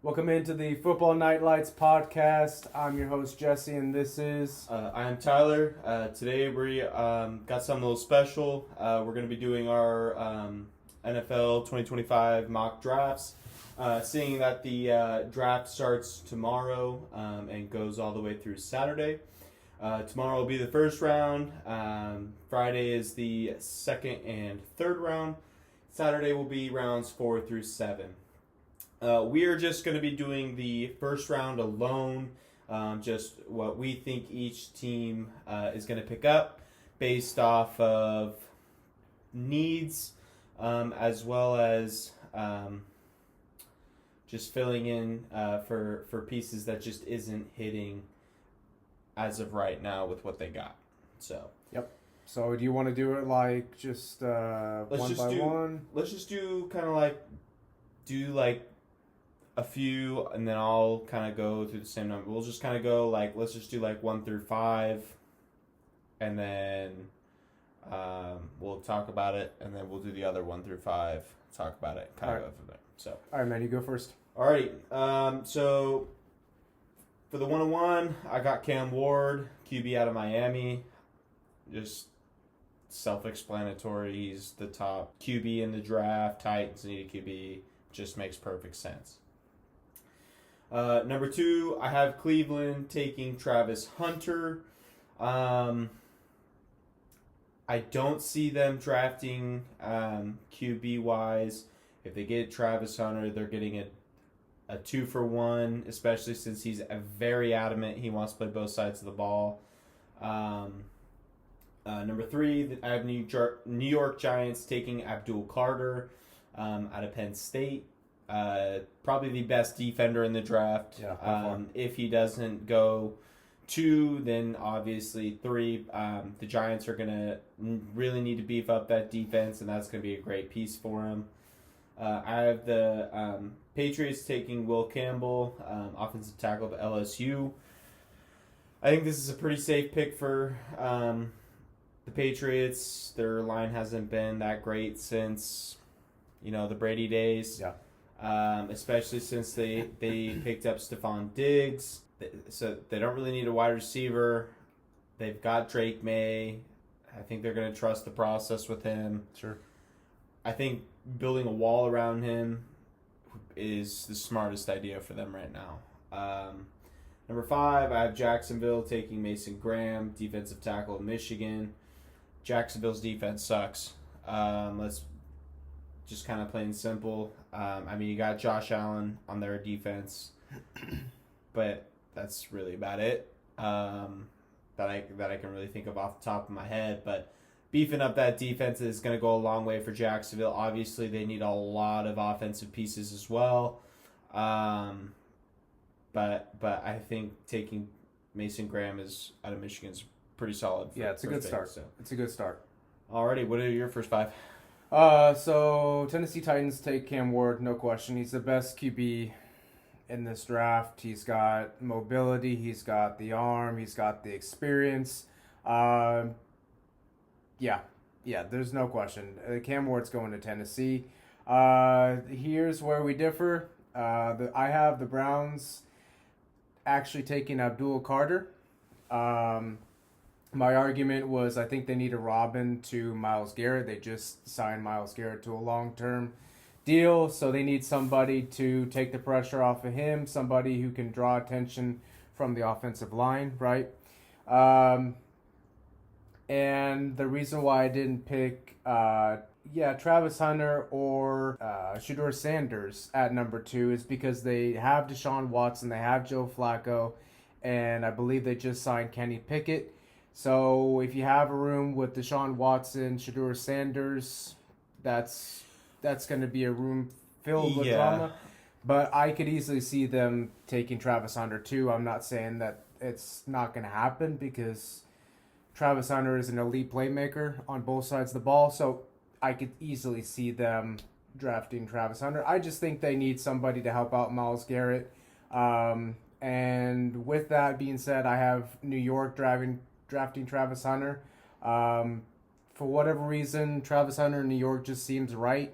Welcome into the Football Nightlights podcast. I'm your host, Jesse, and this is... I'm Tyler. Today we got something a little special. We're going to be doing our NFL 2025 mock drafts. Seeing that the draft starts tomorrow and goes all the way through Saturday. Tomorrow will be the first round. Friday is the second and third round. Saturday will be rounds 4 through 7. We are just going to be doing the first round alone, just what we think each team is going to pick up based off of needs, as well as just filling in for pieces that just isn't hitting as of right now with what they got. So. Yep. So do you want to do it like just one by one? Let's just do kind of like a few, and then I'll kind of go through the same number. We'll just kind of go let's just do 1 through 5, and then we'll talk about it, and then we'll do the other 1 through 5, talk about it, kind of go from there. So. All right, man, you go first. All right. So for the 101, I got Cam Ward, QB out of Miami. Just self-explanatory. He's the top QB in the draft. Titans need a QB. Just makes perfect sense. Number 2, I have Cleveland taking Travis Hunter. I don't see them drafting QB-wise. If they get Travis Hunter, they're getting a 2-for-1, especially since he's very adamant he wants to play both sides of the ball. Number 3, I have New York Giants taking Abdul Carter out of Penn State. Probably the best defender in the draft. Yeah, if he doesn't go 2, then obviously 3. The Giants are going to really need to beef up that defense, and that's going to be a great piece for him. I have the Patriots taking Will Campbell, offensive tackle of LSU. I think this is a pretty safe pick for the Patriots. Their line hasn't been that great since, the Brady days. Yeah. Especially since they picked up Stephon Diggs. So they don't really need a wide receiver. They've got Drake May. I think they're going to trust the process with him. Sure. I think building a wall around him is the smartest idea for them right now. Number 5, I have Jacksonville taking Mason Graham, defensive tackle of Michigan. Jacksonville's defense sucks. Let's just kind of plain and simple. You got Josh Allen on their defense, but that's really about it that I can really think of off the top of my head. But beefing up that defense is going to go a long way for Jacksonville. Obviously, they need a lot of offensive pieces as well. But I think taking Mason Graham out of Michigan is pretty solid. It's a good start. So. It's a good start. Alrighty, what are your first 5? So Tennessee Titans take Cam Ward, no question. He's the best QB in this draft. He's got mobility, he's got the arm, he's got the experience. Yeah, there's no question. Cam Ward's going to Tennessee. Here's where we differ. I have the Browns actually taking Abdul Carter. My argument was I think they need a Robin to Myles Garrett. They just signed Myles Garrett to a long-term deal, so they need somebody to take the pressure off of him, somebody who can draw attention from the offensive line, right? And the reason why I didn't pick Travis Hunter or Shedeur Sanders at number 2 is because they have Deshaun Watson, they have Joe Flacco, and I believe they just signed Kenny Pickett. So if you have a room with Deshaun Watson, Shedeur Sanders, that's going to be a room filled with drama. But I could easily see them taking Travis Hunter too. I'm not saying that it's not going to happen because Travis Hunter is an elite playmaker on both sides of the ball. So I could easily see them drafting Travis Hunter. I just think they need somebody to help out Myles Garrett. And with that being said, I have New York drafting Travis Hunter. For whatever reason, Travis Hunter in New York just seems right.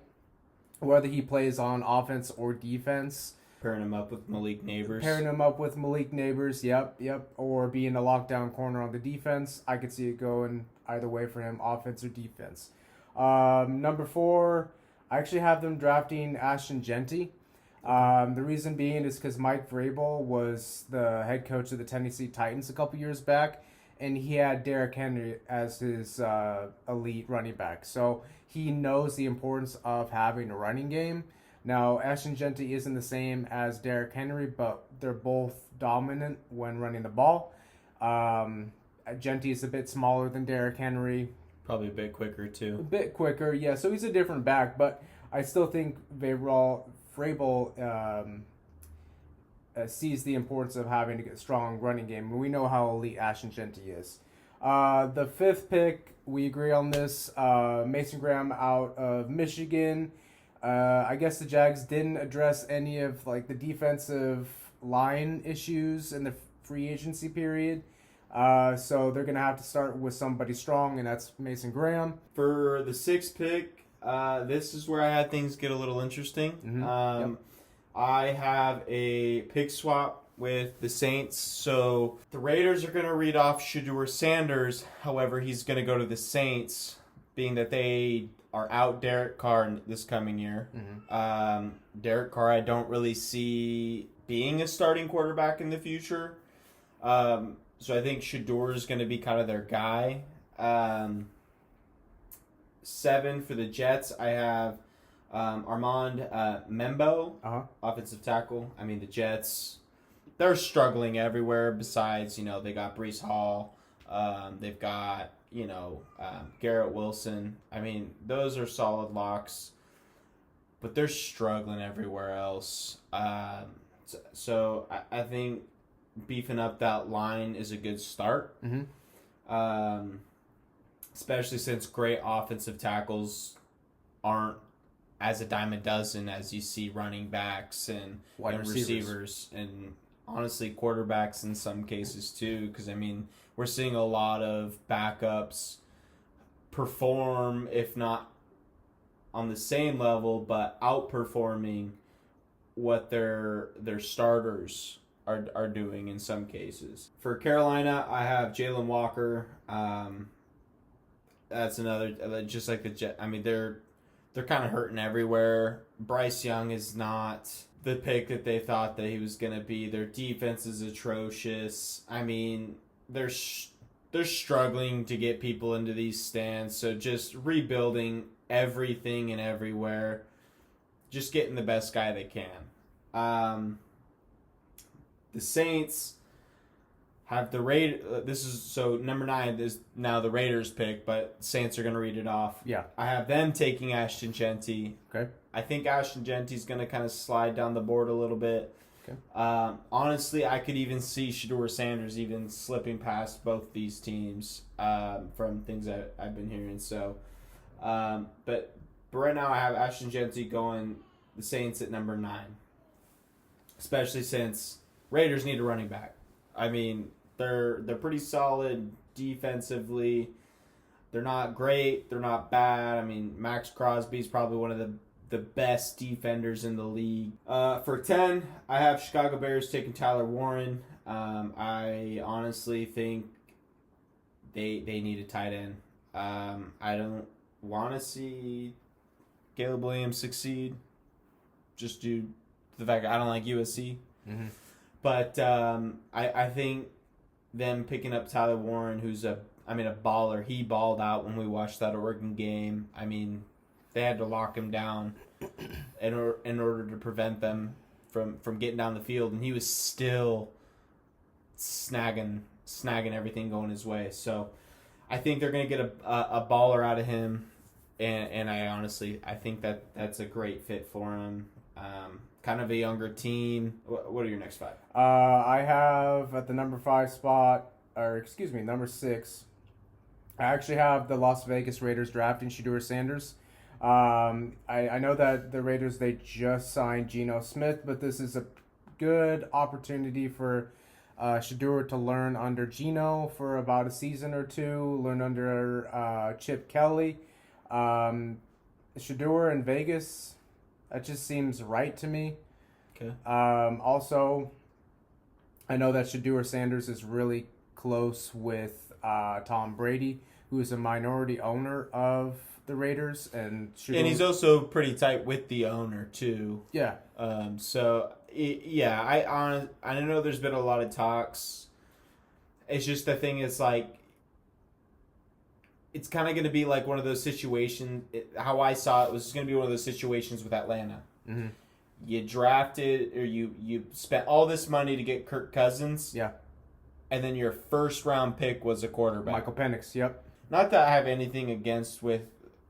Whether he plays on offense or defense, Pairing him up with Malik Neighbors. Pairing him up with Malik Neighbors, yep. Or being a lockdown corner on the defense. I could see it going either way for him, offense or defense. Number 4, I actually have them drafting Ashton Genty. The reason being is because Mike Vrabel was the head coach of the Tennessee Titans a couple years back, and he had Derrick Henry as his elite running back. So he knows the importance of having a running game. Now, Ashton Genty isn't the same as Derrick Henry, but they're both dominant when running the ball. Genty is a bit smaller than Derrick Henry. Probably a bit quicker, too. A bit quicker, yeah. So he's a different back, but I still think Vrabel sees the importance of having a strong running game. We know how elite Ashton Genty is. The 5th pick, we agree on this. Mason Graham out of Michigan. I guess the Jags didn't address any of like the defensive line issues in the free agency period. So they're going to have to start with somebody strong, and that's Mason Graham. For the 6th pick, this is where I had things get a little interesting. Mm-hmm. I have a pick swap with the Saints. So the Raiders are going to read off Shedeur Sanders. However, he's going to go to the Saints, being that they are out Derek Carr this coming year. Mm-hmm. Derek Carr, I don't really see being a starting quarterback in the future. So I think Shedeur is going to be kind of their guy. 7 for the Jets, I have Armand Membo, offensive tackle. I mean, the Jets, they're struggling everywhere besides, they got Breece Hall. They've got, Garrett Wilson. I mean, those are solid locks, but they're struggling everywhere else. So I think beefing up that line is a good start. Mm-hmm. Especially since great offensive tackles aren't as a dime a dozen as you see running backs and receivers and honestly quarterbacks in some cases too, because I mean we're seeing a lot of backups perform, if not on the same level, but outperforming what their starters are doing in some cases. For Carolina, I have Jalen Walker. That's another, just like the Jet. I mean, they're kind of hurting everywhere. Bryce Young is not the pick that they thought that he was going to be. Their defense is atrocious. I mean, they're struggling to get people into these stands. So just rebuilding everything and everywhere. Just getting the best guy they can. The Saints have the number 9 is now the Raiders pick, but Saints are going to read it off. Yeah. I have them taking Ashton Genty. Okay. I think Ashton Genty's going to kind of slide down the board a little bit. Okay. Honestly, I could even see Shedeur Sanders even slipping past both these teams from things that I've been hearing. So, but right now I have Ashton Genty going the Saints at number 9, especially since Raiders need a running back. I mean, they're pretty solid defensively. They're not great. They're not bad. I mean, Max Crosby's probably one of the best defenders in the league. For 10, I have Chicago Bears taking Tyler Warren. I honestly think they need a tight end. I don't want to see Caleb Williams succeed just due to the fact that I don't like USC. Mm-hmm. But I think them picking up Tyler Warren, who's a baller. He balled out when we watched that Oregon game. I mean, they had to lock him down in order to prevent them from getting down the field, and he was still snagging everything going his way. So I think they're going to get a baller out of him, and I think that's a great fit for him. Kind of a younger team. What are your next 5? I have at the number 5 spot, number 6. I actually have the Las Vegas Raiders drafting Shedeur Sanders. I know that the Raiders, they just signed Geno Smith, but this is a good opportunity for Shedeur to learn under Geno for about a season or two, learn under Chip Kelly. Shedeur in Vegas, that just seems right to me. Okay. Also, I know that Shedeur Sanders is really close with Tom Brady, who is a minority owner of the Raiders, and he's also pretty tight with the owner too. Yeah. I know there's been a lot of talks. It's just the thing is like, it's kind of going to be like one of those situations. How I saw it was going to be one of those situations with Atlanta. Mm-hmm. You drafted or you spent all this money to get Kirk Cousins. Yeah. And then your first round pick was a quarterback. Michael Penix. Yep. Not that I have anything against with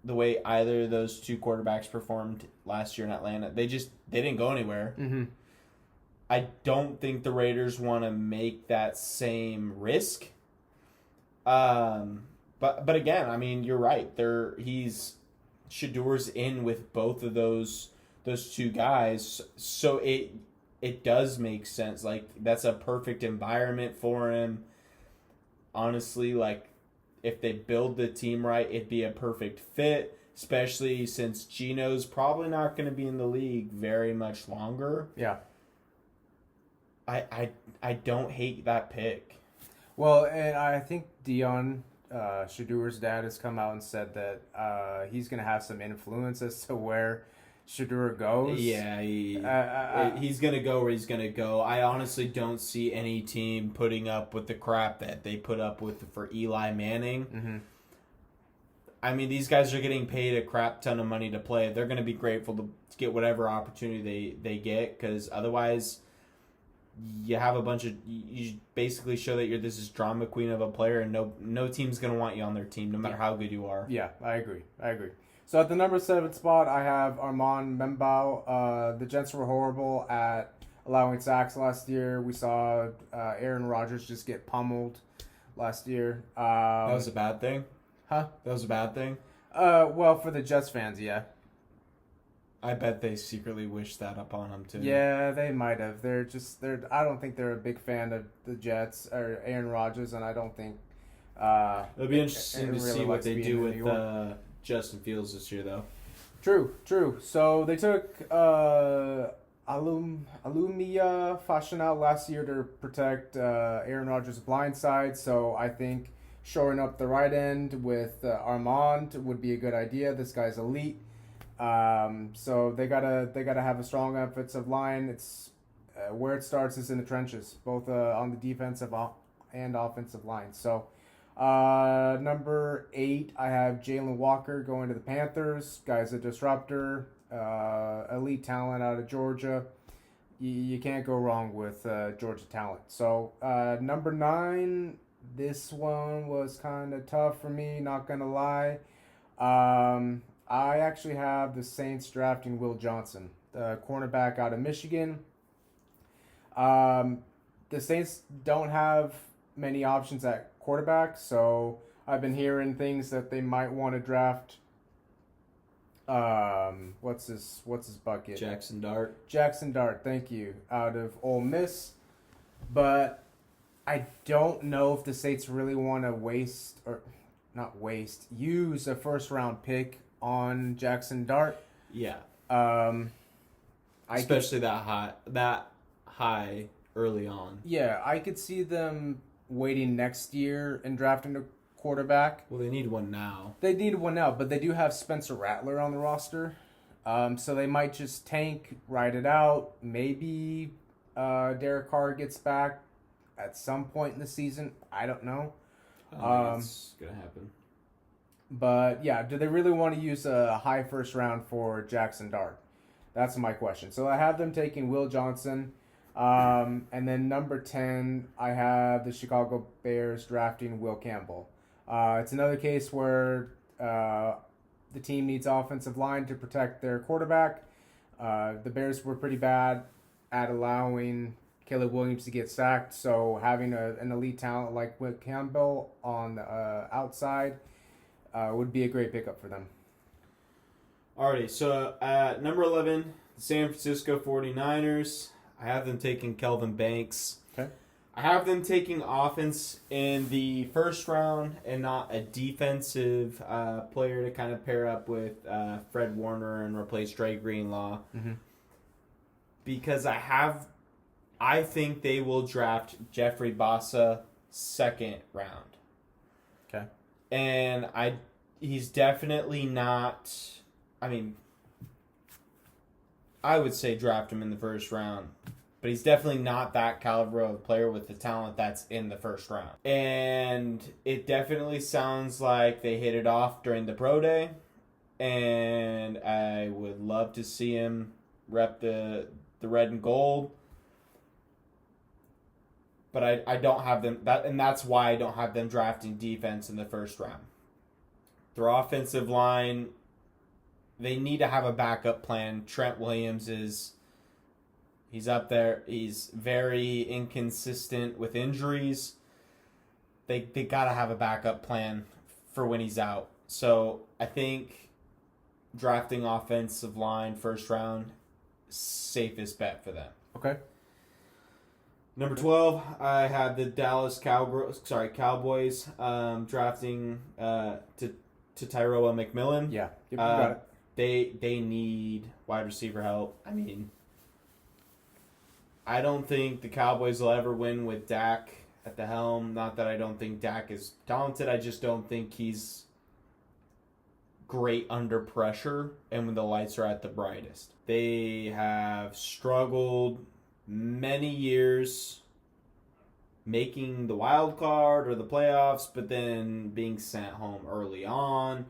the way either of those two quarterbacks performed last year in Atlanta. They didn't go anywhere. Mm-hmm. I don't think the Raiders want to make that same risk. But again, I mean, you're right. Shedeur's in with both of those two guys, so it does make sense. Like, that's a perfect environment for him. Honestly, like, if they build the team right, it'd be a perfect fit, especially since Geno's probably not going to be in the league very much longer. Yeah. I don't hate that pick. Well, and I think Dion, Shadeur's dad, has come out and said that he's going to have some influence as to where Shedeur goes. Yeah, he's going to go where he's going to go. I honestly don't see any team putting up with the crap that they put up with for Eli Manning. Mm-hmm. I mean, these guys are getting paid a crap ton of money to play. They're going to be grateful to get whatever opportunity they get, because otherwise you have a bunch of, you basically show that this is drama queen of a player, and no team's going to want you on their team, no matter how good you are. Yeah, I agree. So at the number 7 spot, I have Armand Membao. The Jets were horrible at allowing sacks last year. We saw Aaron Rodgers just get pummeled last year. That was a bad thing? Huh? That was a bad thing? Well, for the Jets fans, yeah. I bet they secretly wish that upon them too. Yeah, they might have. I don't think they're a big fan of the Jets or Aaron Rodgers, and I don't think. It'll be interesting to see what they do with Justin Fields this year, though. True. So they took Alumia Fashion out last year to protect Aaron Rodgers' blind side. So I think shoring up the right end with Armand would be a good idea. This guy's elite. So they gotta have a strong offensive line. It's where it starts is in the trenches, both on the defensive and offensive line. So number 8, I have Jalen Walker going to the Panthers. Guy's a disruptor, elite talent out of Georgia. You can't go wrong with Georgia talent. So number 9, this one was kind of tough for me, not gonna lie. I actually have the Saints drafting Will Johnson, the cornerback out of Michigan. The Saints don't have many options at quarterback, so I've been hearing things that they might want to draft. What's his bucket? Jackson Dart, thank you, out of Ole Miss. But I don't know if the Saints really want to use a first round pick on Jackson Dart. Yeah. Especially that high early on. Yeah, I could see them waiting next year and drafting a quarterback. Well, they need one now. But they do have Spencer Rattler on the roster. So they might just tank, ride it out. Maybe Derek Carr gets back at some point in the season. I don't know. It's going to happen. But yeah, do they really want to use a high first round for Jackson Dart? That's my question. So I have them taking Will Johnson. And then number 10, I have the Chicago Bears drafting Will Campbell. It's another case where the team needs offensive line to protect their quarterback. The Bears were pretty bad at allowing Caleb Williams to get sacked. So having an elite talent like Will Campbell on the outside would be a great pickup for them. Alrighty, so at number 11, the San Francisco 49ers. I have them taking Kelvin Banks. Okay. I have them taking offense in the first round and not a defensive player to kind of pair up with Fred Warner and replace Dre Greenlaw. Mm-hmm. because I think they will draft Jeffrey Bassa second round. Okay. And he's definitely not, I mean, I would say draft him in the first round, but he's definitely not that caliber of player with the talent that's in the first round. And it definitely sounds like they hit it off during the pro day, and I would love to see him rep the red and gold. But I don't have them and that's why I don't have them drafting defense in the first round. Their offensive line, they need to have a backup plan. Trent Williams he's up there. He's very inconsistent with injuries. They gotta have a backup plan for when he's out. So I think drafting offensive line first round, safest bet for them. Okay. Number 12, I have the Dallas Cowboys drafting to Tyrone McMillan. Yeah, you got it. They need wide receiver help. I mean, I don't think the Cowboys will ever win with Dak at the helm. Not that I don't think Dak is talented. I just don't think he's great under pressure and when the lights are at the brightest. They have struggled many years making the wild card or the playoffs, but then being sent home early on.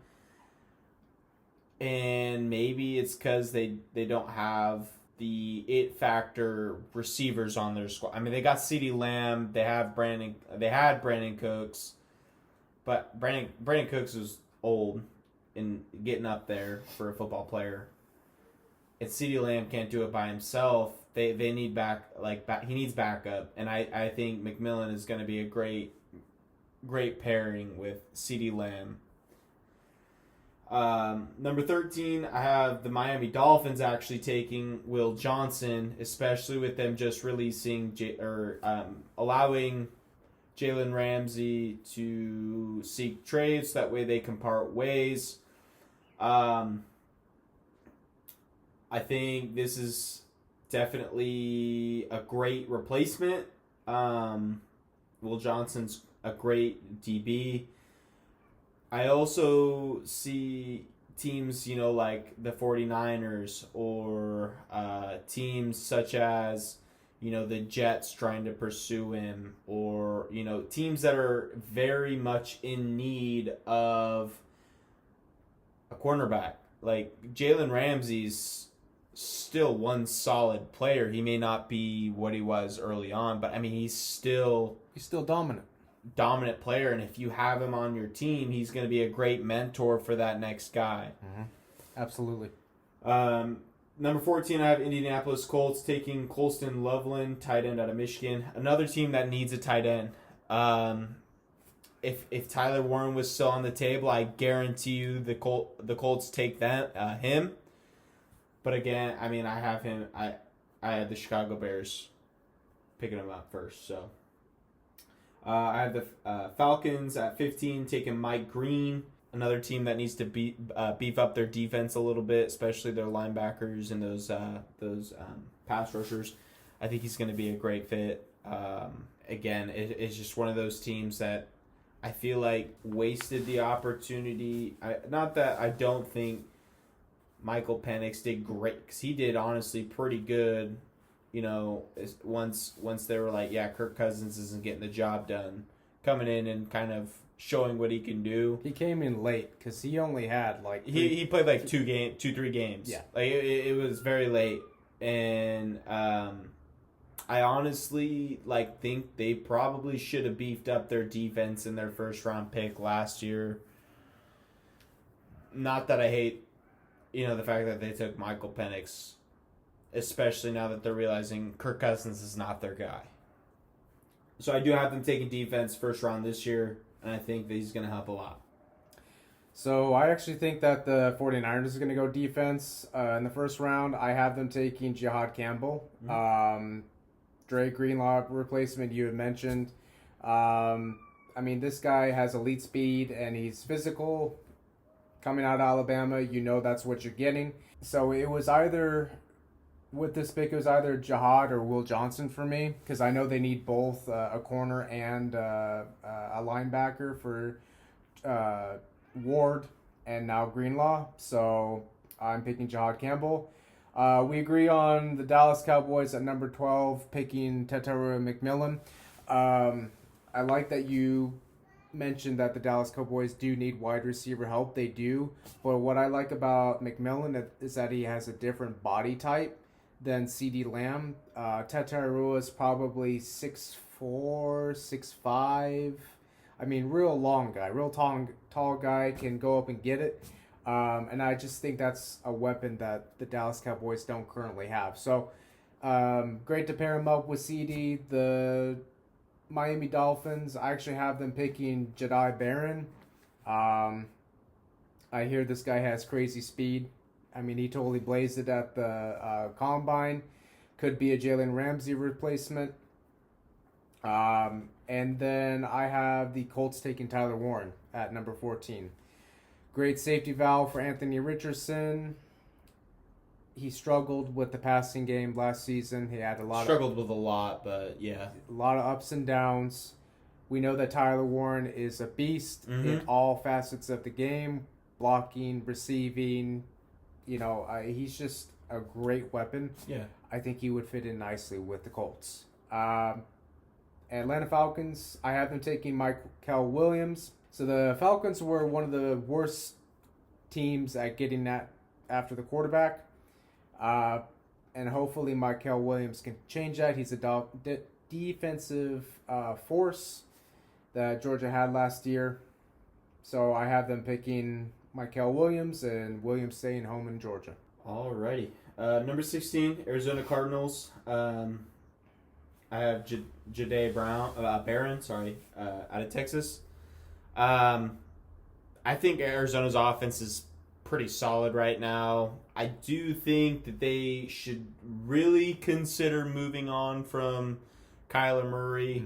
And maybe it's because they don't have the it factor receivers on their squad. I mean, they got CeeDee Lamb, they had Brandon Cooks, but Brandon Cooks was old and getting up there for a football player. And CeeDee Lamb can't do it by himself. They need he needs backup, and I think McMillan is going to be a great pairing with CeeDee Lamb. Number 13, I have the Miami Dolphins actually taking Will Johnson, especially with them just releasing allowing Jalen Ramsey to seek trades. That way they can part ways. I think this is definitely a great replacement. Will Johnson's a great DB. I also see teams, like the 49ers or teams such as, the Jets trying to pursue him, or, teams that are very much in need of a cornerback. Like Jalen Ramsey's still one solid player. He may not be what he was early on, but I mean he's still dominant player, and if you have him on your team, he's going to be a great mentor for that next guy. Mm-hmm. Absolutely. Number 14, I have Indianapolis Colts taking Colston Loveland, tight end out of Michigan. Another team that needs a tight end. If Tyler Warren was still on the table, I guarantee you the Colts take him. But again, I mean, I have him. I had the Chicago Bears picking him up first. So I have the Falcons at 15 taking Mike Green. Another team that needs to beef up their defense a little bit, especially their linebackers and those pass rushers. I think he's going to be a great fit. Again, it's just one of those teams that I feel like wasted the opportunity. Not that I don't think Michael Penix did great, because he did honestly pretty good. Once they were like, yeah, Kirk Cousins isn't getting the job done, coming in and kind of showing what he can do. He came in late because he only had he played like 2-3 games. Yeah, like it was very late, and I honestly think they probably should have beefed up their defense in their first round pick last year. Not that I hate, the fact that they took Michael Penix, especially now that they're realizing Kirk Cousins is not their guy. So I do have them taking defense first round this year, and I think that he's going to help a lot. So I actually think that the 49ers are going to go defense in the first round. I have them taking Jihad Campbell. Mm-hmm. Dre Greenlaw replacement you had mentioned. I mean, this guy has elite speed, and he's physical. Coming out of Alabama, that's what you're getting. So it was either with this pick, it was either Jihad or Will Johnson for me because I know they need both a corner and a linebacker for Ward and now Greenlaw. So I'm picking Jihad Campbell. We agree on the Dallas Cowboys at number 12, picking Tetairoa McMillan. I like that you mentioned that the Dallas Cowboys do need wide receiver help. They do. But what I like about McMillan is that he has a different body type than CeeDee Lamb. Tetairoa is probably 6'4", 6'5". I mean, real long guy, real tall guy, can go up and get it. And I just think that's a weapon that the Dallas Cowboys don't currently have. So, great to pair him up with CD. The Miami Dolphins, I actually have them picking Jedi Barron. I hear this guy has crazy speed. I mean, he totally blazed it at the Combine. Could be a Jalen Ramsey replacement. And then I have the Colts taking Tyler Warren at number 14. Great safety valve for Anthony Richardson. He struggled with the passing game last season. He had a lot but yeah, a lot of ups and downs. We know that Tyler Warren is a beast in all facets of the game, blocking, receiving. He's just a great weapon. Yeah, I think he would fit in nicely with the Colts. Atlanta Falcons, I have them taking Michael Williams. So the Falcons were one of the worst teams at getting that after the quarterback. And hopefully Michael Williams can change that. He's a defensive force that Georgia had last year. So I have them picking Michael Williams and Williams staying home in Georgia. Alrighty. Number 16, Arizona Cardinals. I have Jahdae Barron, out of Texas. I think Arizona's offense is pretty solid right now. I do think that they should really consider moving on from Kyler Murray.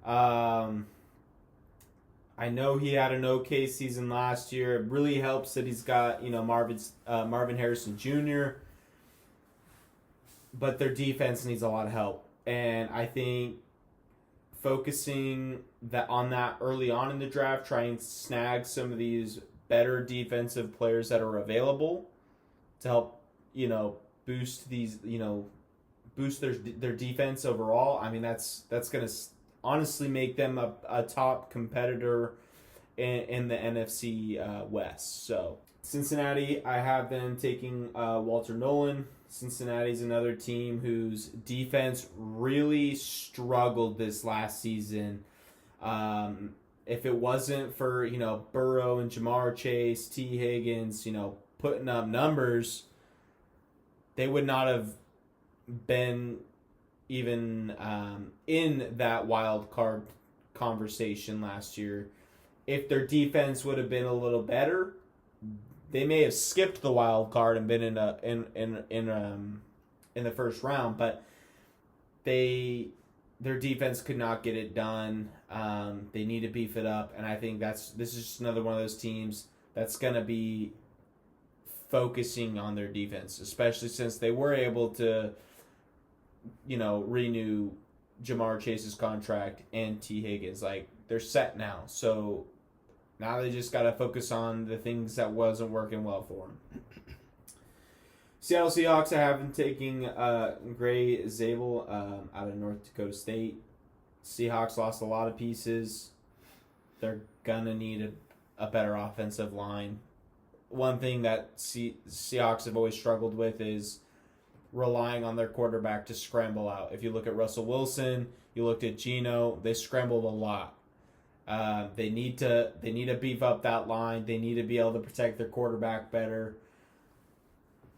Mm-hmm. I know he had an okay season last year. It really helps that he's got Marvin Harrison Jr., but their defense needs a lot of help. And I think focusing on that early on in the draft, trying to snag some of these better defensive players that are available to help, boost their defense overall. I mean, that's going to honestly make them a top competitor in the NFC West. So Cincinnati, I have them taking Walter Nolan. Cincinnati's another team whose defense really struggled this last season. If it wasn't for, Burrow and Jamar Chase, T. Higgins, putting up numbers, they would not have been even in that wild card conversation last year. If their defense would have been a little better, they may have skipped the wild card and been in the first round, but their defense could not get it done. They need to beef it up, and I think this is just another one of those teams that's going to be focusing on their defense, especially since they were able to, renew Jamar Chase's contract and T. Higgins. Like, they're set now, so now they just got to focus on the things that wasn't working well for them. Seattle Seahawks, I have them taking Gray Zabel out of North Dakota State. Seahawks lost a lot of pieces. They're going to need a better offensive line. One thing that Seahawks have always struggled with is relying on their quarterback to scramble out. If you look at Russell Wilson, you looked at Geno, they scrambled a lot. They need to beef up that line. They need to be able to protect their quarterback better.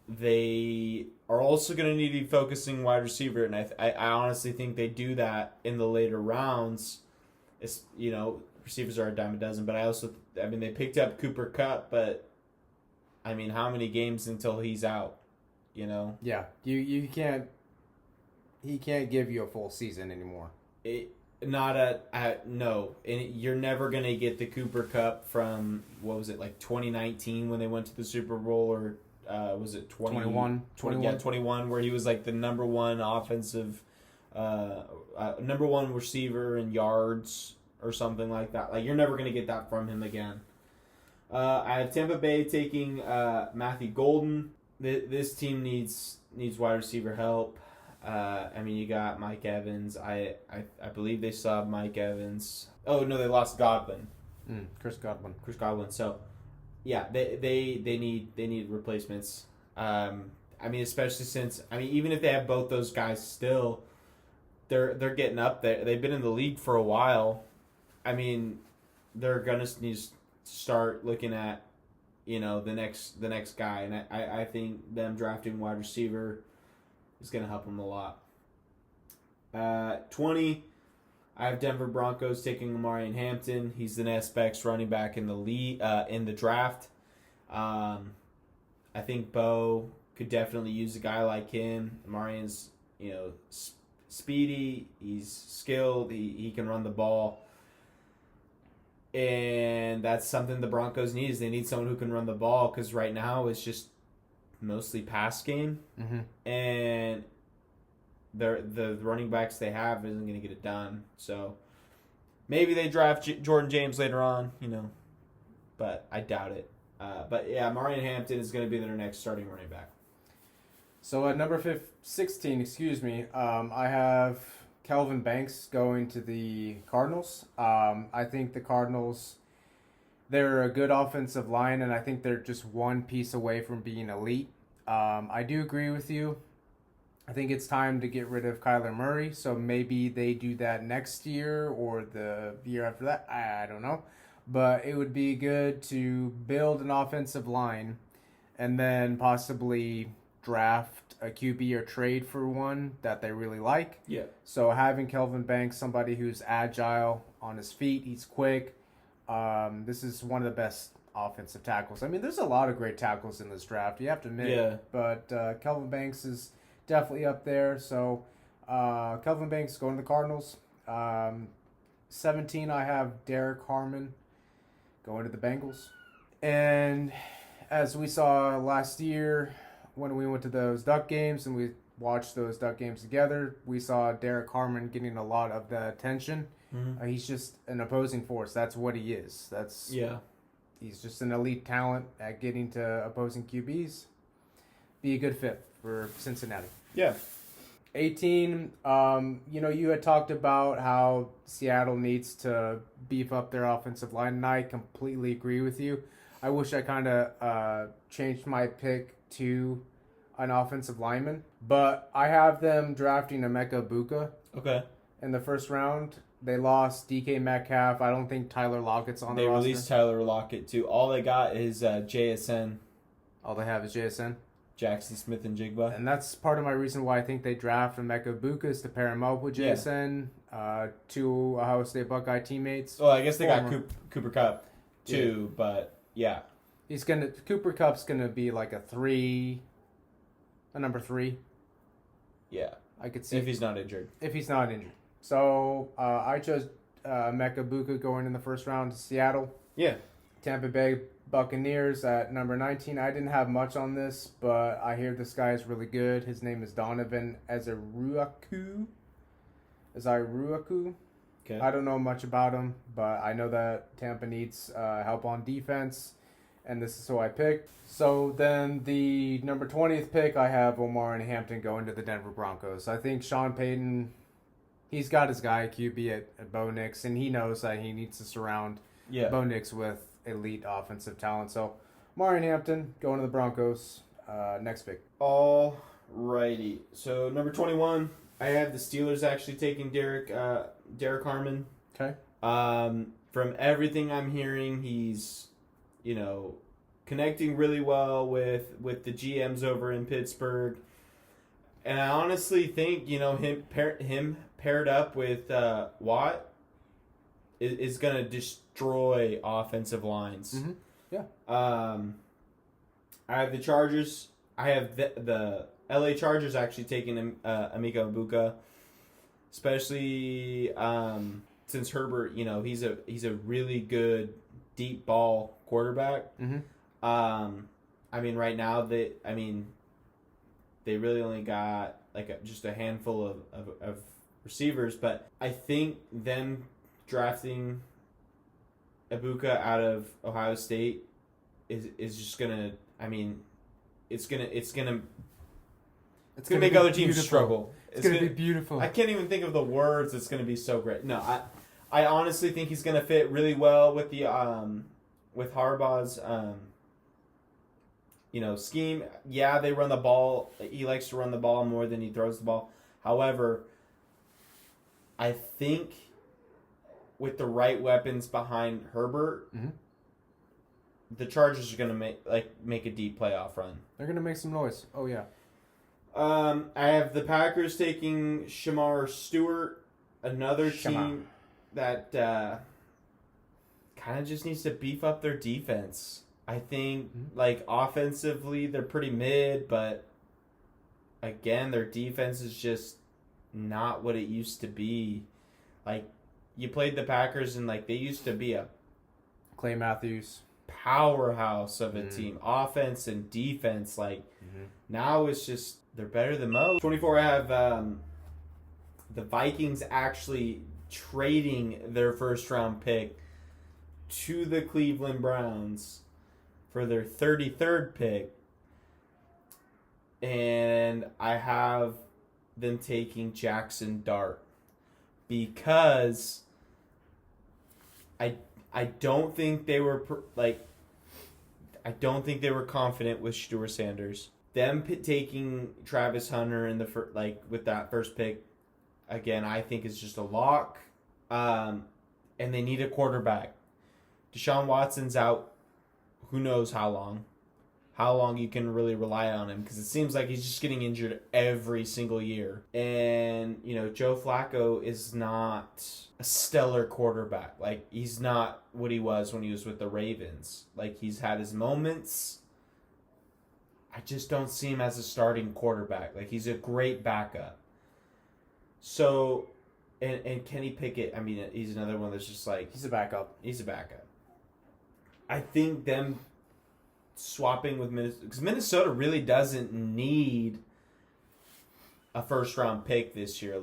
They are also going to need to be focusing wide receiver, and I honestly think they do that in the later rounds. It's, receivers are a dime a dozen, but they picked up Cooper Kupp, but how many games until he's out? Yeah, you can't. He can't give you a full season anymore. No, and you're never gonna get the Cooper Kupp from 2019 when they went to the Super Bowl, or was it 20, 21. 21, where he was like the number one offensive, number one receiver in yards or something like that. Like, you're never going to get that from him again. I have Tampa Bay taking Matthew Golden. This team needs wide receiver help. I mean, you got Mike Evans. I believe they still have Mike Evans. Oh no, they lost Godwin. Chris Godwin. So, yeah, they need replacements. I mean, especially since, I mean, even if they have both those guys still, they're getting up there. They've been in the league for a while. I mean, they're gonna need to start looking at, you know, the next guy, and I think them drafting wide receiver is gonna help them a lot. 20. I have Denver Broncos taking Omarion Hampton. He's the next best running back in the league, in the draft. I think Bo could definitely use a guy like him. Omarion's, you know, speedy. He's skilled. He can run the ball. And that's something the Broncos need. Is they need someone who can run the ball, because right now it's just mostly pass game. Mm-hmm. And the running backs they have isn't going to get it done. So maybe they draft Jordan James later on, you know, but I doubt it. But yeah, Omarion Hampton is going to be their next starting running back. So at number 16, I have Kelvin Banks going to the Cardinals. I think the Cardinals, they're a good offensive line, and I think they're just one piece away from being elite. I do agree with you. I think it's time to get rid of Kyler Murray, so maybe they do that next year or the year after that. I don't know. But it would be good to build an offensive line and then possibly draft a QB or trade for one that they really like. Yeah. So having Kelvin Banks, somebody who's agile on his feet, he's quick. This is one of the best offensive tackles. I mean, there's a lot of great tackles in this draft, you have to admit. Yeah. But Kelvin Banks is definitely up there. So Kelvin Banks going to the Cardinals. 17, I have Derek Harmon going to the Bengals. And as we saw last year when we went to those Duck games and we watched those Duck games together, we saw Derek Harmon getting a lot of the attention. Mm-hmm. He's just an opposing force. That's what he is. He's just an elite talent at getting to opposing QBs. Be a good fit for Cincinnati. Yeah. 18, you had talked about how Seattle needs to beef up their offensive line, and I completely agree with you. I wish I kind of changed my pick to an offensive lineman, but I have them drafting Emeka Buka in the first round. They lost DK Metcalf. I don't think Tyler Lockett's on the roster. They released Tyler Lockett, too. All they got is JSN. All they have is JSN? Jackson Smith-Njigba. And that's part of my reason why I think they draft Emeka Buka, is to pair him up with JSN, two Ohio State Buckeye teammates. Well, I guess they got Cooper Kupp, too, but yeah. Cooper Kupp's gonna be like a number 3. Yeah. I could see. If he's not injured. So I chose Emeka Buka going in the first round to Seattle. Yeah. Tampa Bay Buccaneers at number 19. I didn't have much on this, but I hear this guy is really good. His name is Donovan Ezeruaku. Okay. I don't know much about him, but I know that Tampa needs help on defense, and this is who I picked. So then the number 20th pick, I have Omarion Hampton going to the Denver Broncos. I think Sean Payton, he's got his guy QB at Bo Nix, and he knows that he needs to surround Bo Nix with elite offensive talent. So Omarion Hampton going to the Broncos. Next pick. All righty. So number 21, I have the Steelers actually taking Derek Harmon. Okay. From everything I'm hearing, he's, connecting really well with the GMs over in Pittsburgh. And I honestly think, him paired up with Watt is going to destroy offensive lines. Mm-hmm. Yeah. I have the Chargers. I have the LA Chargers actually taking Emeka Buka, especially since Herbert, he's a really good deep ball quarterback. Mm-hmm. I mean, right now they really only got like just a handful of receivers, but I think them drafting Ibuka out of Ohio State is just gonna. I mean, it's gonna make other teams struggle. It's gonna be beautiful. I can't even think of the words. It's gonna be so great. No, I honestly think he's gonna fit really well with the with Harbaugh's scheme. Yeah, they run the ball. He likes to run the ball more than he throws the ball. However, I think with the right weapons behind Herbert, the Chargers are gonna make a deep playoff run. They're gonna make some noise. Oh yeah. I have the Packers taking Shamar Stewart, another team that kind of just needs to beef up their defense. I think, offensively, they're pretty mid, but again, their defense is just not what it used to be. Like, you played the Packers, and, they used to be a Clay Matthews powerhouse of a team. Offense and defense, now it's just, they're better than most. 24, I have the Vikings actually trading their first-round pick to the Cleveland Browns for their 33rd pick. And I have them taking Jackson Dart because I don't think they were I don't think they were confident with Stuart Sanders. Them taking Travis Hunter in the with that first pick, again, I think is just a lock. And they need a quarterback. Deshaun Watson's out. Who knows how long? How long you can really rely on him, because it seems like he's just getting injured every single year. And, Joe Flacco is not a stellar quarterback. He's not what he was when he was with the Ravens. He's had his moments. I just don't see him as a starting quarterback. He's a great backup. So, and Kenny Pickett, he's another one that's just he's a backup. He's a backup. I think them swapping with Minnesota, because Minnesota really doesn't need a first round pick this year.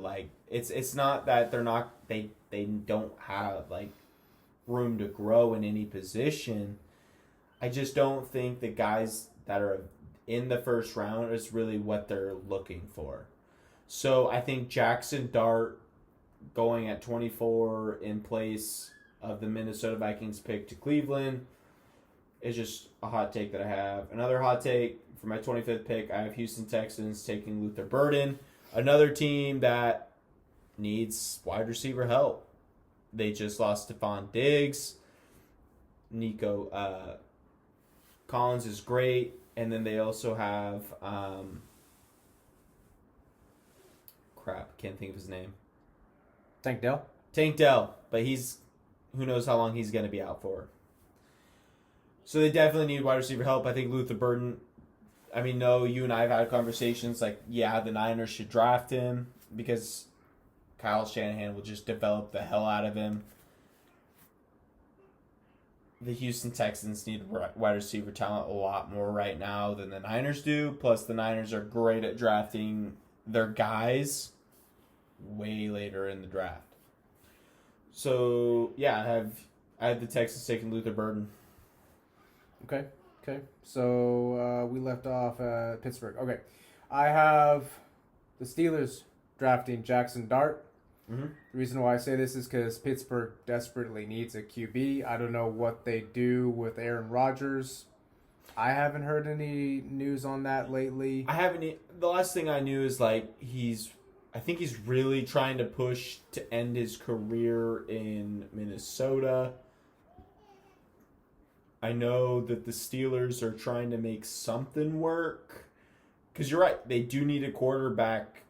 It's not that they don't have room to grow in any position. I just don't think the guys that are in the first round is really what they're looking for. So I think Jackson Dart going at 24 in place of the Minnesota Vikings pick to Cleveland is just a hot take that I have. Another hot take for my 25th pick, I have Houston Texans taking Luther Burden, another team that needs wide receiver help. They just lost Stephon Diggs. Nico Collins is great. And then they also have can't think of his name. Tank Dell, but who knows how long he's going to be out for. So they definitely need wide receiver help. I think Luther Burden, no, you and I have had conversations the Niners should draft him because Kyle Shanahan will just develop the hell out of him. The Houston Texans need wide receiver talent a lot more right now than the Niners do. Plus, the Niners are great at drafting their guys way later in the draft. So, yeah, I have the Texans taking Luther Burden. Okay. So we left off at Pittsburgh. Okay. I have the Steelers drafting Jackson Dart. Mm-hmm. The reason why I say this is because Pittsburgh desperately needs a QB. I don't know what they do with Aaron Rodgers. I haven't heard any news on that lately. I haven't. The last thing I knew is I think he's really trying to push to end his career in Minnesota. I know that the Steelers are trying to make something work. Because you're right, they do need a quarterback.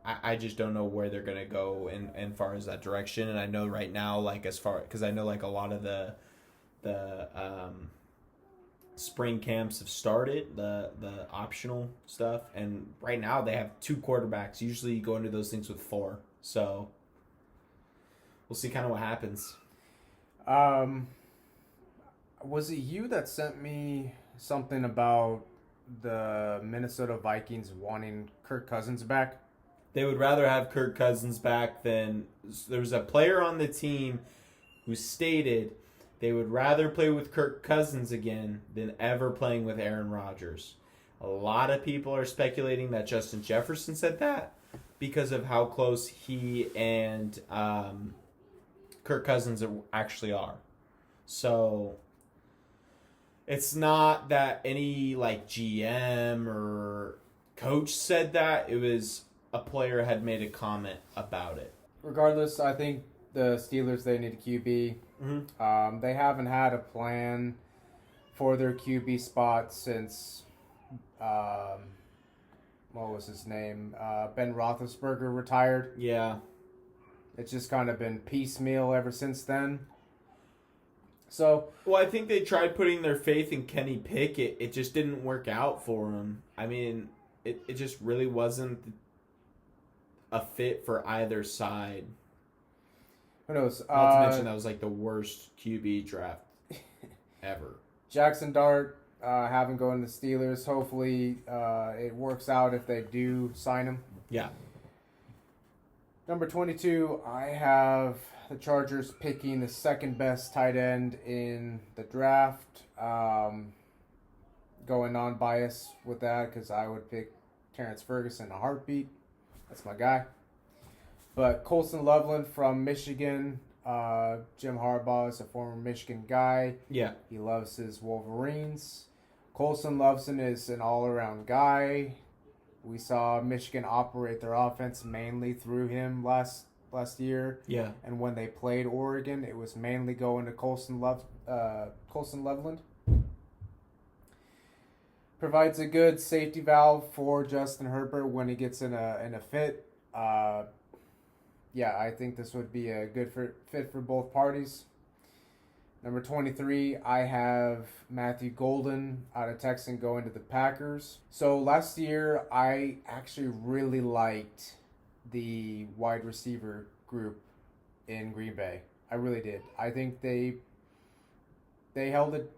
I just don't know where they're going to go in far as that direction. And I know right now, because I know a lot of the spring camps have started, the optional stuff. And right now they have 2 quarterbacks. Usually you go into those things with 4. So we'll see kind of what happens. Was it you that sent me something about the Minnesota Vikings wanting Kirk Cousins back? They would rather have Kirk Cousins back than there was a player on the team who stated they would rather play with Kirk Cousins again than ever playing with Aaron Rodgers. A lot of people are speculating that Justin Jefferson said that because of how close he and Kirk Cousins actually are. So it's not that any like GM or coach said that. It was a player had made a comment about it. Regardless, I think the Steelers, they need a QB. Mm-hmm. They haven't had a plan for their QB spot since, what was his name? Ben Roethlisberger retired. Yeah. It's just kind of been piecemeal ever since then. So, well, I think they tried putting their faith in Kenny Pickett. It just didn't work out for him. I mean, it just really wasn't a fit for either side. Who knows? Not to mention that was like the worst QB draft ever. Jackson Dart, having going to the Steelers. Hopefully, it works out if they do sign him. Yeah. Number 22, I have the Chargers picking the second best tight end in the draft. Going non-biased with that because I would pick Terrence Ferguson in a heartbeat. That's my guy. But Colson Loveland from Michigan. Jim Harbaugh is a former Michigan guy. Yeah. He loves his Wolverines. Colson Loveland is an all-around guy. We saw Michigan operate their offense mainly through him last year. Yeah. And when they played Oregon, it was mainly going to Colson Loveland. Provides a good safety valve for Justin Herbert when he gets in a fit. Yeah, I think this would be a good fit for both parties. Number 23, I have Matthew Golden out of Texas going to the Packers. So last year, I actually really liked the wide receiver group in Green Bay. I really did. I think they held it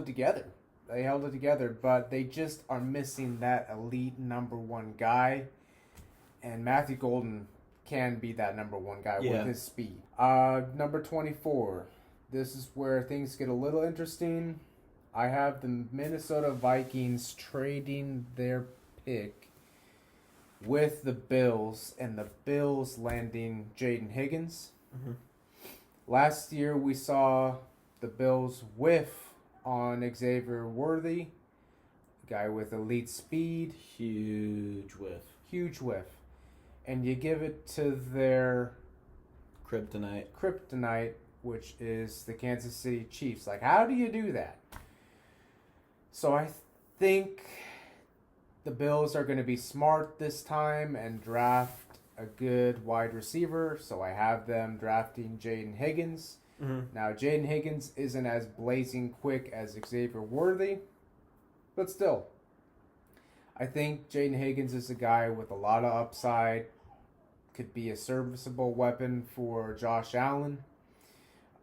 together. They held it together, but they just are missing that elite number one guy. And Matthew Golden can be that number one guy with his speed. Number 24. This is where things get a little interesting. I have the Minnesota Vikings trading their pick with the Bills, and the Bills landing Jaden Higgins. Mm-hmm. Last year, we saw the Bills whiff on Xavier Worthy, guy with elite speed. Huge whiff. And you give it to their kryptonite, which is the Kansas City Chiefs. Like, how do you do that? So I think the Bills are going to be smart this time and draft a good wide receiver. So I have them drafting Jaden Higgins. Mm-hmm. Now, Jaden Higgins isn't as blazing quick as Xavier Worthy, but still. I think Jaden Higgins is a guy with a lot of upside. Could be a serviceable weapon for Josh Allen.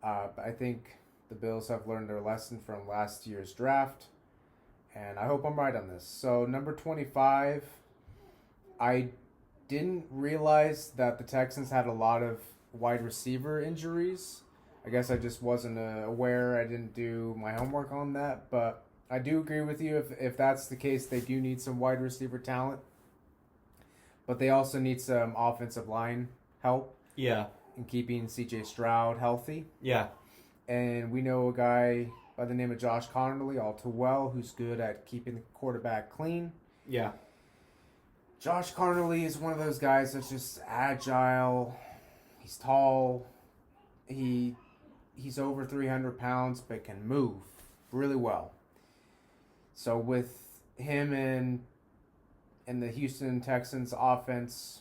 I think the Bills have learned their lesson from last year's draft, and I hope I'm right on this. So, number 25, I didn't realize that the Texans had a lot of wide receiver injuries. I guess I just wasn't aware. I didn't do my homework on that, but I do agree with you. If that's the case, they do need some wide receiver talent, but they also need some offensive line help. Yeah. In keeping C.J. Stroud healthy. Yeah. And we know a guy by the name of Josh Connerly all too well who's good at keeping the quarterback clean. Yeah. Josh Connerly is one of those guys that's just agile. He's tall. He's over 300 pounds but can move really well. So with him in the Houston Texans offense,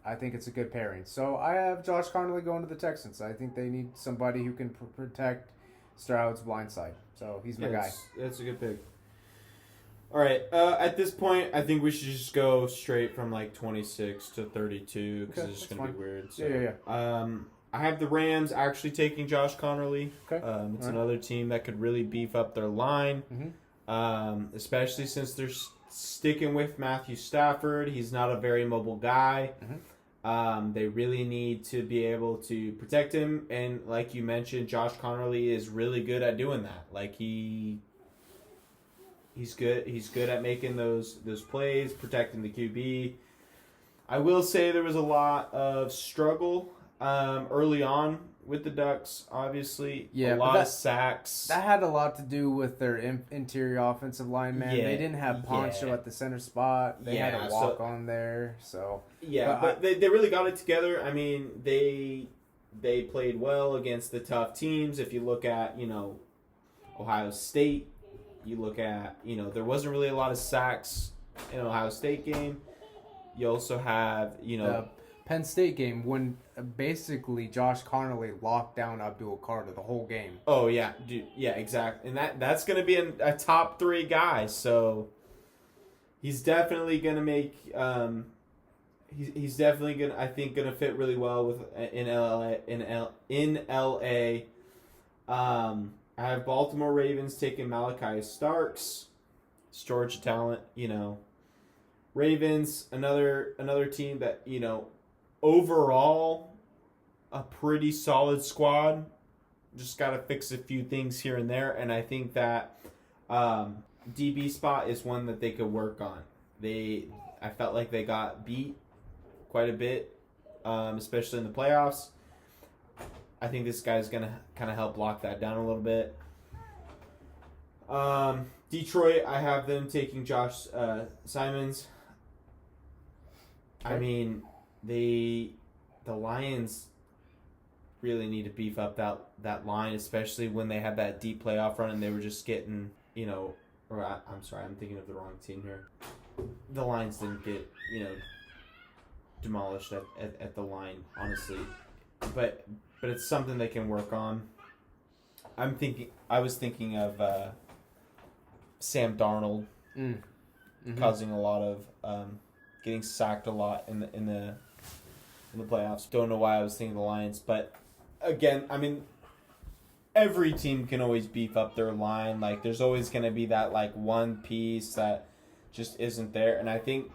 I think it's a good pairing. So I have Josh Connerly going to the Texans. I think they need somebody who can protect Stroud's blind side. So he's my guy. That's a good pick. All right. At this point, I think we should just go straight from like 26 to 32 because it's just going to be weird. So, Yeah. I have the Rams actually taking Josh Connerly. Okay. It's All right. another team that could really beef up their line, Mm-hmm. especially since they're sticking with Matthew Stafford. He's not a very mobile guy. They really need to be able to protect him, and like you mentioned, Josh Connerly is really good at doing that. Like he's good. He's good at making those plays, protecting the QB. I will say there was a lot of struggle early on with the Ducks. Obviously, Yeah, a but lot of sacks. That had a lot to do with their interior offensive line, man. Yeah, They didn't have Poncho yeah. at the center spot. They had Yeah, a walk on there, so Yeah, But but they really got it together. I mean, they played well against the tough teams. If you look at, Ohio State, you look at, there wasn't really a lot of sacks in Ohio State game. You also have, the Penn State game when basically Josh Connerly locked down Abdul Carter the whole game. oh yeah, dude, yeah, exactly. And that's going to be a top 3 guy, so he's definitely going to make he's definitely going to, I think, going to fit really well with in LA. I have Baltimore Ravens taking Malachi Starks. It's Georgia talent, Ravens, another team that, overall a pretty solid squad. Just got to fix a few things here and there, and I think that DB spot is one that they could work on. I felt like they got beat quite a bit, especially in the playoffs. I think this guy's going to kind of help lock that down a little bit. Detroit, I have them taking Josh Simons. I mean, the Lions really need to beef up that line, especially when they had that deep playoff run and they were just getting, I'm sorry, I'm thinking of the wrong team here. The Lions didn't get, demolished at the line, honestly. But it's something they can work on. I was thinking of Sam Darnold causing a lot of getting sacked a lot in the playoffs. Don't know why I was thinking the Lions, but again, I mean, every team can always beef up their line. Like, there's always going to be that one piece that just isn't there, and I think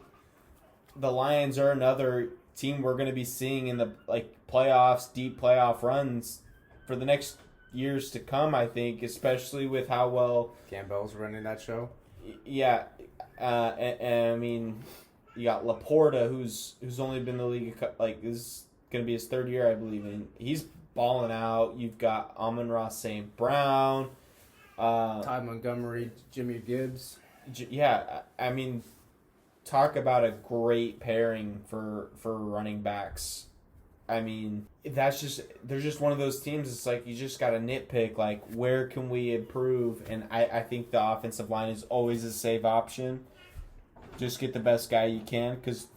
the Lions are another team we're going to be seeing in the playoffs, deep playoff runs for the next years to come. I think, especially with how well Campbell's running that show. Yeah, and I mean, you got Laporta, who's only been in the league this is going to be his 3rd year, I believe, and he's balling out. You've got Amon-Ra St. Brown, Ty Montgomery, Jimmy Gibbs. Yeah, I mean, talk about a great pairing for running backs. I mean, they're just one of those teams. It's like you just got to nitpick, where can we improve? And I think the offensive line is always a safe option. Just get the best guy you can, because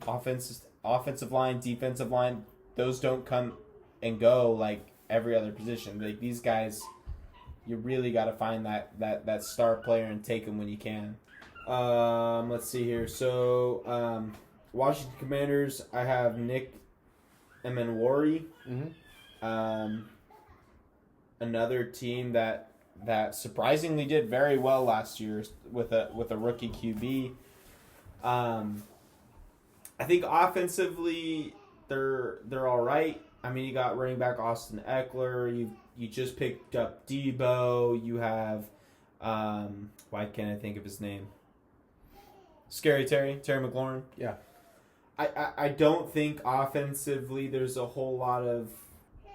offensive line, defensive line, those don't come and go like every other position. Like, these guys, you really got to find that star player and take them when you can. Let's see here. So, Washington Commanders, I have Nick Emenwari. Another team that surprisingly did very well last year with a rookie QB. I think offensively they're all right. I mean, you got running back Austin Eckler. You just picked up Debo. You have why can't I think of his name? Terry McLaurin. Yeah. I don't think offensively there's a whole lot of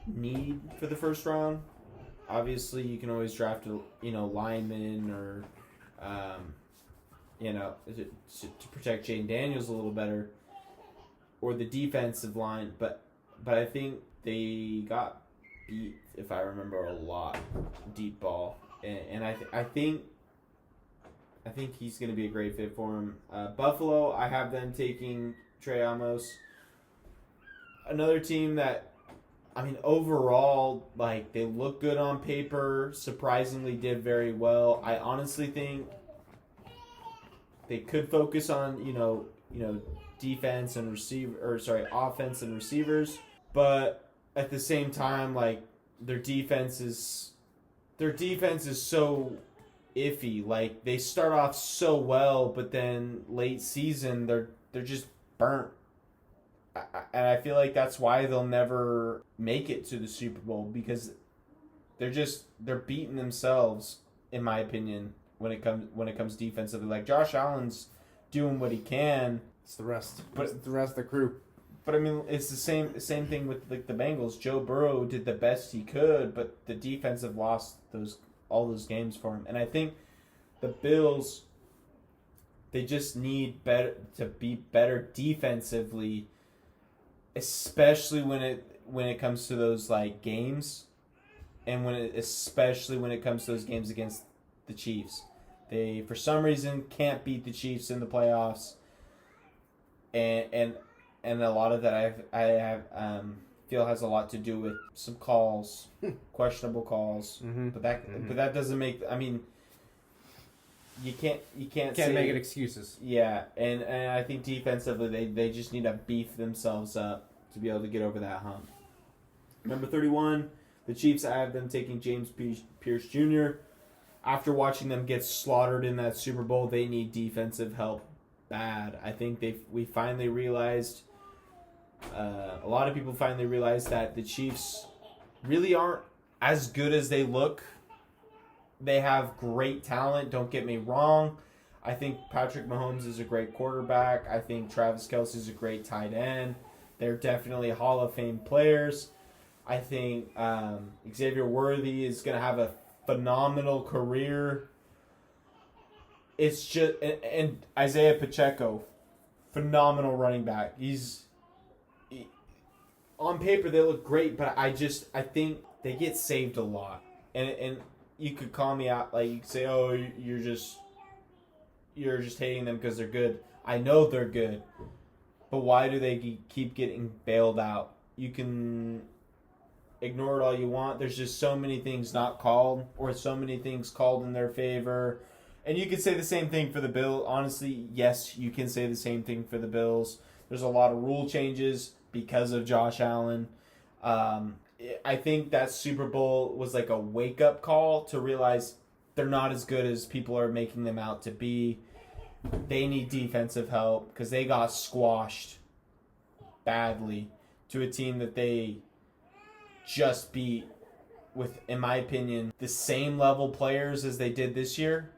need for the first round. Obviously, you can always draft lineman or to protect Jane Daniels a little better, or the defensive line. But I think they got beat, if I remember, a lot deep ball, and I think he's going to be a great fit for him. Buffalo, I have them taking Trey Amos. Another team that, I mean, overall, they look good on paper, surprisingly did very well. I honestly think they could focus on, offense and receivers, but at the same time, like their defense is so iffy. Like they start off so well, but then late season they're just burnt. And I feel like that's why they'll never make it to the Super Bowl, because they're beating themselves, in my opinion, when it comes defensively. Like Josh Allen's doing what he can. It's the rest. But It's the rest of the crew. But I mean, it's the same thing with like the Bengals. Joe Burrow did the best he could, but the defense have lost all those games for him. And I think the Bills, they just need to be better defensively, especially when it comes to those like games, and especially when it comes to those games against the Chiefs. They for some reason can't beat the Chiefs in the playoffs, and a lot of that I feel has a lot to do with some calls, questionable calls. Mm-hmm. But that doesn't make. I mean, you can't say, make it excuses. Yeah, and I think defensively they just need to beef themselves up to be able to get over that hump. Number 31, the Chiefs. I have them taking James Pierce Jr. After watching them get slaughtered in that Super Bowl, they need defensive help bad. I think we finally realized. A lot of people finally realized that the Chiefs really aren't as good as they look. They have great talent, don't get me wrong. I think Patrick Mahomes is a great quarterback. I think Travis Kelce is a great tight end. They're definitely Hall of Fame players. I think Xavier Worthy is going to have a phenomenal career. It's just... And Isaiah Pacheco, phenomenal running back. On paper, they look great, but I think they get saved a lot. And you could call me out, like, you could say, oh, you're just hating them because they're good. I know they're good, but why do they keep getting bailed out? You can ignore it all you want. There's just so many things not called, or so many things called in their favor. And you could say the same thing for the Bills. Honestly, yes, you can say the same thing for the Bills. There's a lot of rule changes because of Josh Allen. I think that Super Bowl was like a wake-up call to realize they're not as good as people are making them out to be. They need defensive help because they got squashed badly to a team that they just beat with, in my opinion, the same level players as they did this year.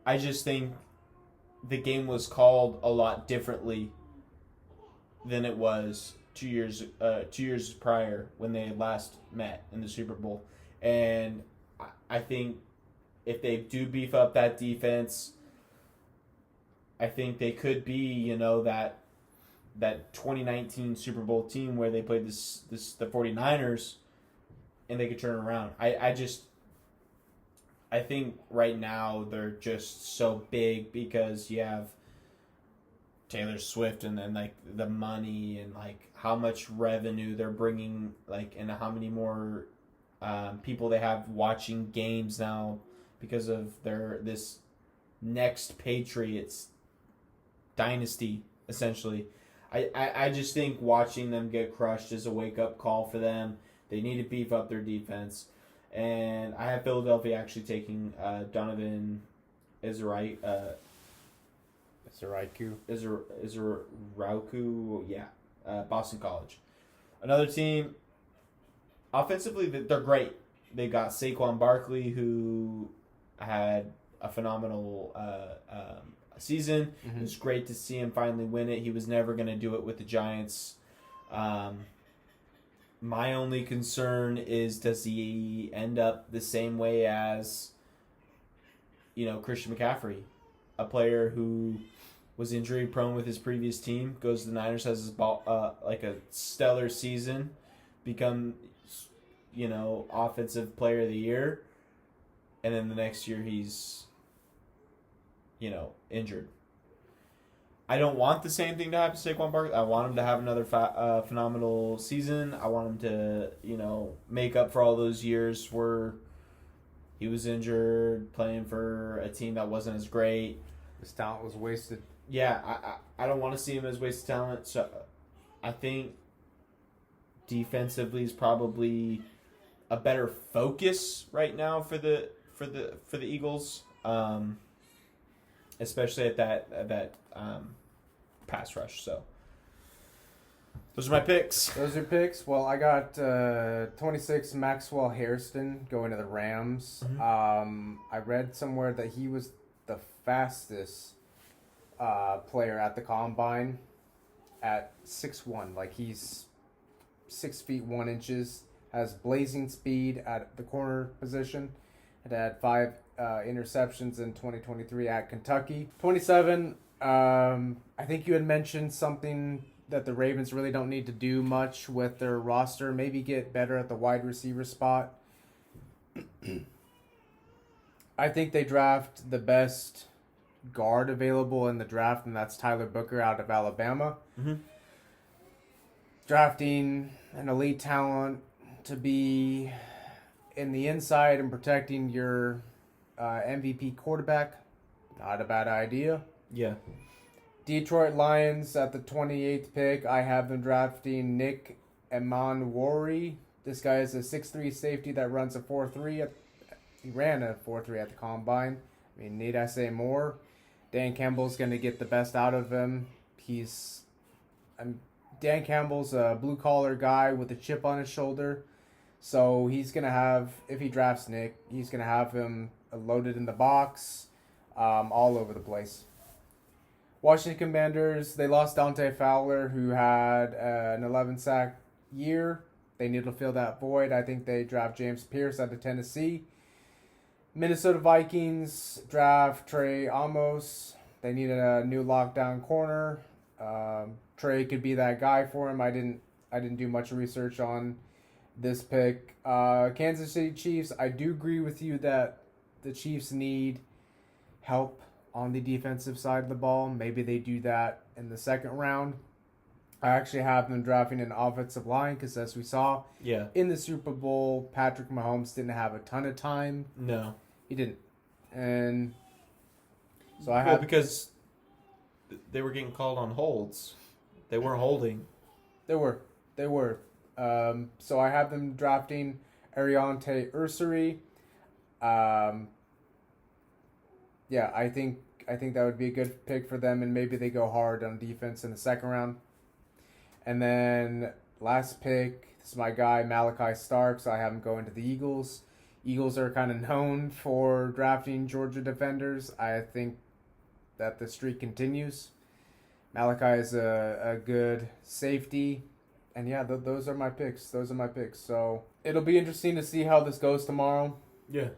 I just think the game was called a lot differently than it was 2 years prior when they had last met in the Super Bowl. And I think if they do beef up that defense, I think they could be, that 2019 Super Bowl team where they played the 49ers, and they could turn it around. I think right now they're just so big because you have Taylor Swift and then like the money and like how much revenue they're bringing, like, and how many more people they have watching games now because of this next Patriots dynasty, essentially. I just think watching them get crushed is a wake-up call for them. They need to beef up their defense. And I have Philadelphia actually taking Donovan Izaraiku. Yeah. Boston College. Another team, offensively, they're great. They got Saquon Barkley, who had a phenomenal season. Mm-hmm. It was great to see him finally win it. He was never going to do it with the Giants. My only concern is, does he end up the same way as, Christian McCaffrey, a player who was injury prone with his previous team, goes to the Niners, has his like a stellar season, become, offensive player of the year, and then the next year he's, injured. I don't want the same thing to happen to Saquon Barkley. I want him to have another phenomenal season. I want him to, make up for all those years where he was injured, playing for a team that wasn't as great. His talent was wasted. Yeah, I don't want to see him as wasted talent. So I think defensively is probably a better focus right now for the Eagles, especially at that pass rush. So those are my picks. Those are picks. Well, I got 26 Maxwell Hairston going to the Rams. Mm-hmm. I read somewhere that he was the fastest player at the combine at 6'1". Like, he's 6 feet 1 inches. Has blazing speed at the corner position. It had 5 interceptions in 2023 at Kentucky. 27. I think you had mentioned something that the Ravens really don't need to do much with their roster. Maybe get better at the wide receiver spot. I think they draft the best guard available in the draft, and that's Tyler Booker out of Alabama. Mm-hmm. Drafting an elite talent to be in the inside and protecting your MVP quarterback, not a bad idea. Yeah. Detroit Lions at the 28th pick. I have them drafting Nick Emanwori. This guy is a 6'3" safety that runs a 4.3. He ran a 4.3 at the combine. I mean, need I say more? Dan Campbell's going to get the best out of him. Dan Campbell's a blue-collar guy with a chip on his shoulder. So he's going to have, if he drafts Nick, he's going to have him loaded in the box, all over the place. Washington Commanders, they lost Dante Fowler, who had an 11-sack year. They need to fill that void. I think they draft James Pierce out of Tennessee. Minnesota Vikings draft Trey Amos. They needed a new lockdown corner. Trey could be that guy for him. I didn't do much research on this pick. Kansas City Chiefs, I do agree with you that the Chiefs need help on the defensive side of the ball. Maybe they do that in the second round. I actually have them drafting an offensive line because, as we saw in the Super Bowl, Patrick Mahomes didn't have a ton of time. No. He didn't. And so I have... because they were getting called on holds. They weren't holding. They were. So I have them drafting Ariante Ursary. Yeah, I think that would be a good pick for them, and maybe they go hard on defense in the second round. And then last pick, this is my guy Malachi Starks. I have him going to the Eagles. Eagles are kind of known for drafting Georgia defenders. I think that the streak continues. Malachi is a good safety. And yeah, those are my picks. So it'll be interesting to see how this goes tomorrow. Yeah.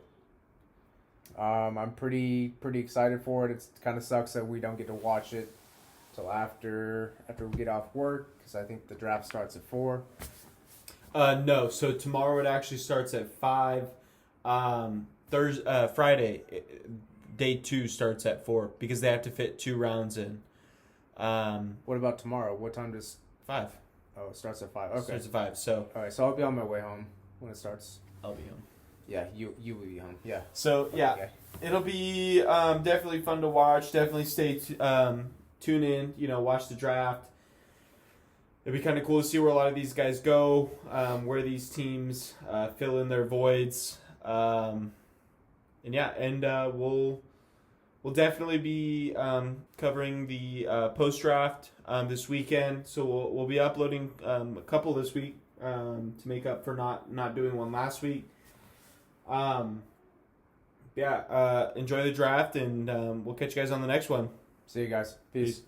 I'm pretty excited for it. It kind of sucks that we don't get to watch it till after we get off work, because I think the draft starts at 4. No. So tomorrow it actually starts at 5. Friday, day 2 starts at 4 because they have to fit 2 rounds in. What about tomorrow? What time does 5? Oh, it starts at 5. Okay. It starts at 5. So all right. So I'll be on my way home when it starts. I'll be home. Yeah, you will be home. Yeah. So yeah, okay. It'll be definitely fun to watch. Definitely tune in. Watch the draft. It'd be kind of cool to see where a lot of these guys go, where these teams fill in their voids, and we'll definitely be covering the post draft this weekend. So we'll be uploading a couple this week to make up for not doing one last week. Enjoy the draft, and we'll catch you guys on the next one. See you guys. Peace.